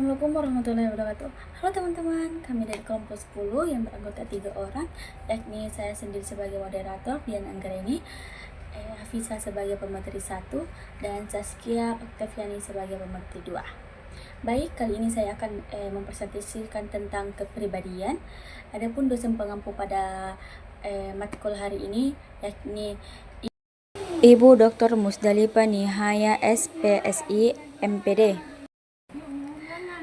Assalamualaikum warahmatullahi wabarakatuh. Halo teman-teman, kami dari kelompok 10 yang beranggota 3 orang, yakni saya sendiri sebagai moderator, Dian Anggraini, Hafisa sebagai pemateri 1, dan Zaskia Oktaviani sebagai pemateri 2. Baik, kali ini saya akan mempresentasikan tentang kepribadian. Adapun dosen pengampu pada matkul hari ini yakni Ibu Dr. Musdalifah Nihaya SPSI MPD.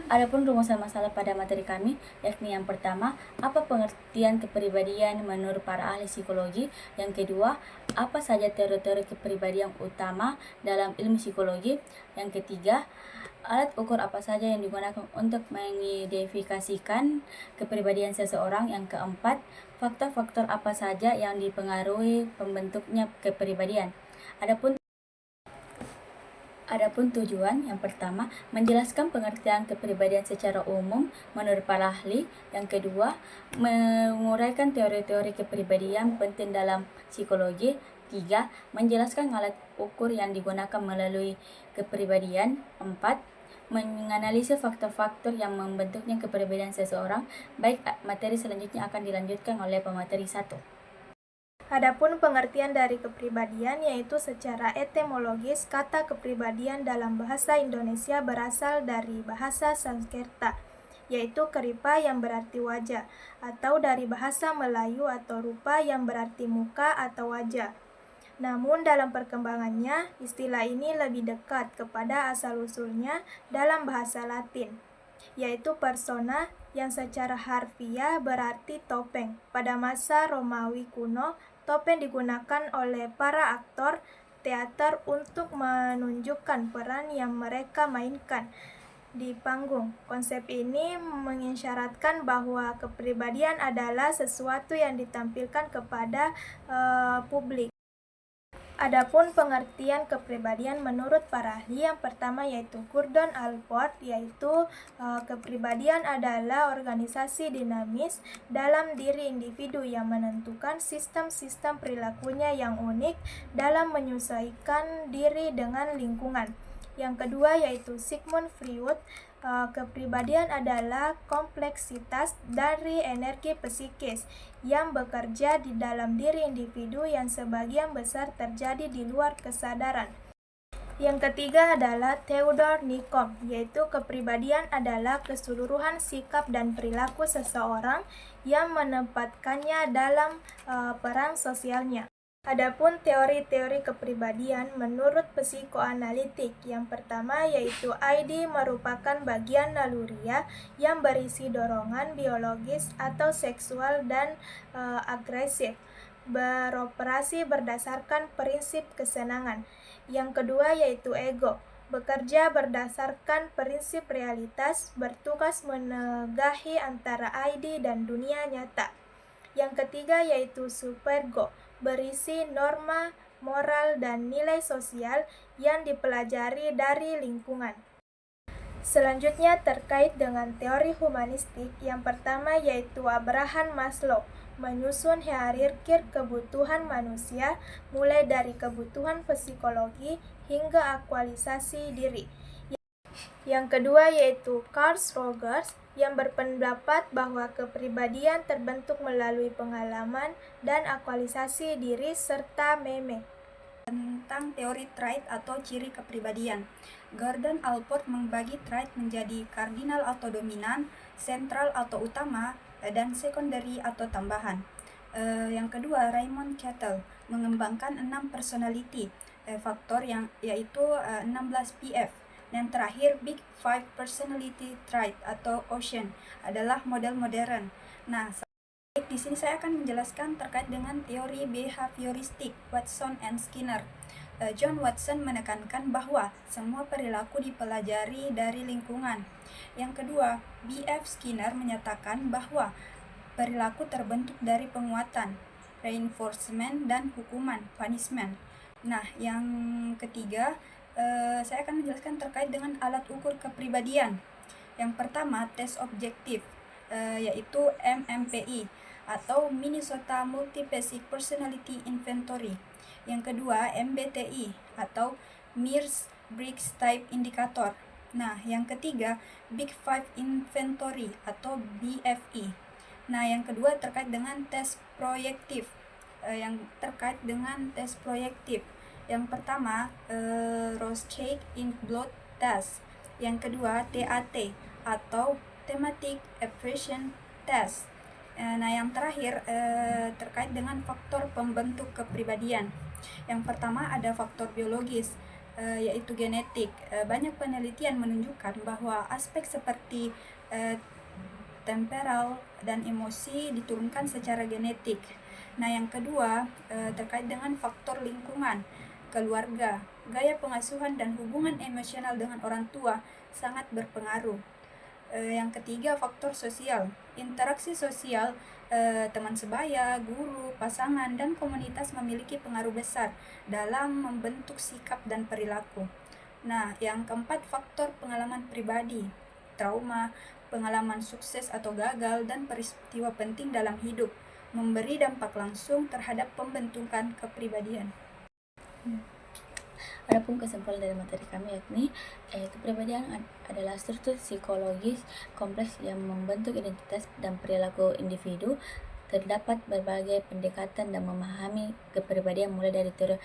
Adapun rumusan masalah pada materi kami, yakni yang pertama, apa pengertian kepribadian menurut para ahli psikologi? Yang kedua, apa saja teori-teori kepribadian utama dalam ilmu psikologi? Yang ketiga, alat ukur apa saja yang digunakan untuk mengidentifikasikan kepribadian seseorang? Yang keempat, faktor-faktor apa saja yang dipengaruhi pembentuknya kepribadian? Adapun tujuan, yang pertama, menjelaskan pengertian kepribadian secara umum menurut para ahli. Yang kedua, menguraikan teori-teori kepribadian penting dalam psikologi. Tiga, menjelaskan alat ukur yang digunakan melalui kepribadian. Empat, menganalisis faktor-faktor yang membentuknya kepribadian seseorang. Baik, materi selanjutnya akan dilanjutkan oleh pemateri 1. Adapun pengertian dari kepribadian yaitu secara etimologis, kata kepribadian dalam bahasa Indonesia berasal dari bahasa Sanskerta, yaitu keripa yang berarti wajah, atau dari bahasa Melayu atau rupa yang berarti muka atau wajah. Namun dalam perkembangannya, istilah ini lebih dekat kepada asal-usulnya dalam bahasa Latin, yaitu persona yang secara harfiah berarti topeng. Pada masa Romawi kuno, topeng digunakan oleh para aktor teater untuk menunjukkan peran yang mereka mainkan di panggung. Konsep ini mengisyaratkan bahwa kepribadian adalah sesuatu yang ditampilkan kepada publik. Adapun pengertian kepribadian menurut para ahli, yang pertama yaitu Gordon Allport, yaitu kepribadian adalah organisasi dinamis dalam diri individu yang menentukan sistem-sistem perilakunya yang unik dalam menyesuaikan diri dengan lingkungan. Yang kedua yaitu Sigmund Freud, kepribadian adalah kompleksitas dari energi psikis yang bekerja di dalam diri individu yang sebagian besar terjadi di luar kesadaran. Yang ketiga adalah Theodor Nikom, yaitu kepribadian adalah keseluruhan sikap dan perilaku seseorang yang menempatkannya dalam peran sosialnya. Adapun teori-teori kepribadian menurut psikoanalitik, yang pertama yaitu ID merupakan bagian naluriah yang berisi dorongan biologis atau seksual dan agresif, beroperasi berdasarkan prinsip kesenangan. Yang kedua yaitu ego, bekerja berdasarkan prinsip realitas, bertugas menegahi antara ID dan dunia nyata. Yang ketiga yaitu superego, berisi norma, moral, dan nilai sosial yang dipelajari dari lingkungan. Selanjutnya terkait dengan teori humanistik, yang pertama yaitu Abraham Maslow, menyusun hierarki kebutuhan manusia mulai dari kebutuhan psikologi hingga aktualisasi diri. Yang kedua yaitu Carl Rogers, yang berpendapat bahwa kepribadian terbentuk melalui pengalaman dan aktualisasi diri serta meme. Tentang teori trait atau ciri kepribadian, Gordon Allport membagi trait menjadi kardinal atau dominan, sentral atau utama, dan secondary atau tambahan. Yang kedua, Raymond Cattell mengembangkan 6 personality faktor yaitu 16 PF. Dan terakhir, Big Five Personality Trait atau Ocean adalah model modern. Nah, di sini saya akan menjelaskan terkait dengan teori behavioristik Watson and Skinner. John Watson menekankan bahwa semua perilaku dipelajari dari lingkungan. Yang kedua, B.F. Skinner menyatakan bahwa perilaku terbentuk dari penguatan, reinforcement, dan hukuman, punishment. Nah, yang ketiga, saya akan menjelaskan terkait dengan alat ukur kepribadian. Yang pertama, tes objektif, yaitu MMPI atau Minnesota Multi-Basic Personality Inventory. Yang kedua, MBTI atau Myers-Briggs Type Indicator. Nah, yang ketiga, Big Five Inventory atau BFI. Nah, yang kedua terkait dengan tes proyektif. Yang pertama, Rorschach Ink Blot Test. Yang kedua, TAT atau Thematic Appraisal Test. Nah, yang terakhir terkait dengan faktor pembentuk kepribadian. Yang pertama ada faktor biologis, yaitu genetik. Banyak penelitian menunjukkan bahwa aspek seperti temperal dan emosi diturunkan secara genetik. Nah, yang kedua terkait dengan faktor lingkungan, keluarga, gaya pengasuhan dan hubungan emosional dengan orang tua sangat berpengaruh. Yang ketiga faktor sosial, interaksi sosial, teman sebaya, guru, pasangan, dan komunitas memiliki pengaruh besar dalam membentuk sikap dan perilaku. Nah, yang keempat faktor pengalaman pribadi, trauma, pengalaman sukses atau gagal, dan peristiwa penting dalam hidup memberi dampak langsung terhadap pembentukan kepribadian. Adapun kesimpulan dari materi kami yakni kepribadian adalah struktur psikologis kompleks yang membentuk identitas dan perilaku individu. Terdapat berbagai pendekatan dan memahami kepribadian mulai dari teori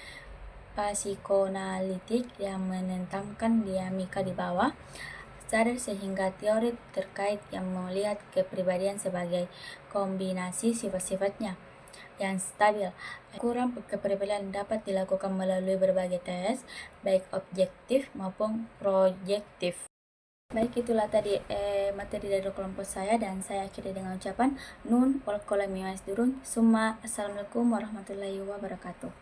psikoanalitik yang menentangkan dinamika di bawah sadar sehingga teori terkait yang melihat kepribadian sebagai kombinasi sifat-sifatnya yang stabil. Ukuran kepribadian dapat dilakukan melalui berbagai tes, baik objektif maupun proyektif. Baik, itulah tadi materi dari kelompok saya, dan saya akhiri dengan ucapan nun wal qalam mimma yasturun. Summa assalamualaikum warahmatullahi wabarakatuh.